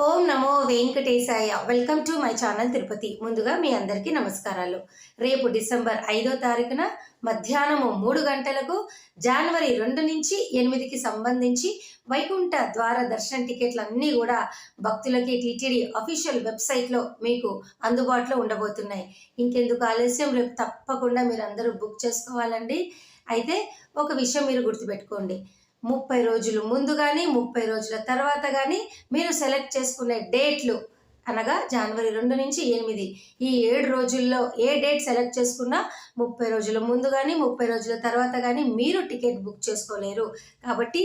Om Namo Venkatesaya. Welcome to my channel Tirupati. ముందుగా మీ అందరికీ నమస్కారాలు. రేపు డిసెంబర్ 5వ తారీఖున మధ్యాహ్నము 3 గంటలకు జనవరి 2 నుంచి 8కి సంబంధించి వైకుంఠ ద్వార దర్శన టికెట్లన్నీ కూడా భక్తులకి టీటీడీ అఫీషియల్ వెబ్సైట్లో మీకు అందుబాటులో ఉండబోతున్నాయి. ఇంకెందుకు ఆలస్యం, రేపు తప్పకుండా మీరు అందరూ బుక్ చేసుకోవాలండి. అయితే ఒక విషయం మీరు గుర్తుపెట్టుకోండి. 30 రోజులు ముందు కానీ 30 రోజుల తర్వాత కానీ మీరు సెలెక్ట్ చేసుకునే డేట్లు అనగా జనవరి 2 నుంచి 8 ఈ 7 రోజుల్లో ఏ డేట్ సెలెక్ట్ చేసుకున్నా 30 రోజుల ముందు కానీ 30 రోజుల తర్వాత కానీ మీరు టికెట్ బుక్ చేసుకోలేరు. కాబట్టి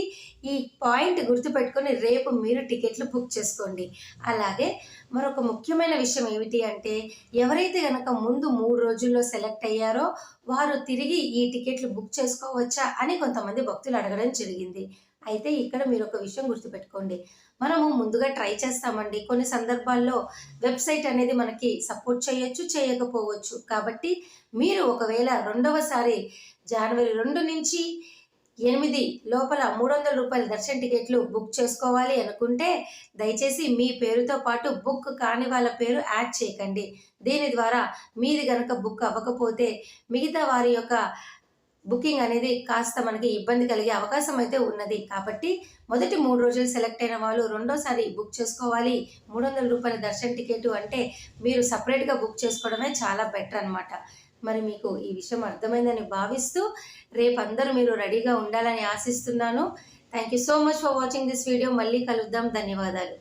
ఈ పాయింట్ గుర్తుపెట్టుకొని రేపు మీరు టికెట్లు బుక్ చేసుకోండి. అలాగే మరొక ముఖ్యమైన విషయం ఏమిటి అంటే, ఎవరైతే కనుక ముందు 3 రోజుల్లో సెలెక్ట్ అయ్యారో వారు తిరిగి ఈ టికెట్లు బుక్ చేసుకోవచ్చా అని కొంతమంది భక్తులు అడగడం జరిగింది. అయితే ఇక్కడ మీరు ఒక విషయం గుర్తుపెట్టుకోండి. మనము ముందుగా ట్రై చేస్తామండి. కొన్ని సందర్భాల్లో వెబ్సైట్ అనేది మనకి సపోర్ట్ చేయొచ్చు, చేయకపోవచ్చు. కాబట్టి మీరు ఒకవేళ రెండవసారి జనవరి 2 నుంచి 8 లోపల రూ. 300 దర్శన టికెట్లు బుక్ చేసుకోవాలి అనుకుంటే దయచేసి మీ పేరుతో పాటు బుక్ కాని వాళ్ళ పేరు యాడ్ చేయకండి. దీని ద్వారా మీది గనక బుక్ అవ్వకపోతే మిగతా వారి యొక్క బుకింగ్ అనేది కాస్త మనకి ఇబ్బంది కలిగే అవకాశం అయితే ఉన్నది. కాబట్టి మొదటి 3 రోజులు సెలెక్ట్ అయిన వాళ్ళు రెండోసారి బుక్ చేసుకోవాలి. రూ. 300 దర్శన టికెట్ అంటే మీరు సపరేట్‌గా బుక్ చేసుకోవడమే చాలా బెటర్ అనమాట. మరి మీకు ఈ విషయం అర్థమైందని భావిస్తూ రేపు అందరూ మీరు రెడీగా ఉండాలని ఆశిస్తున్నాను. Thank you so much for watching this video. మళ్ళీ కలుద్దాం. ధన్యవాదాలు.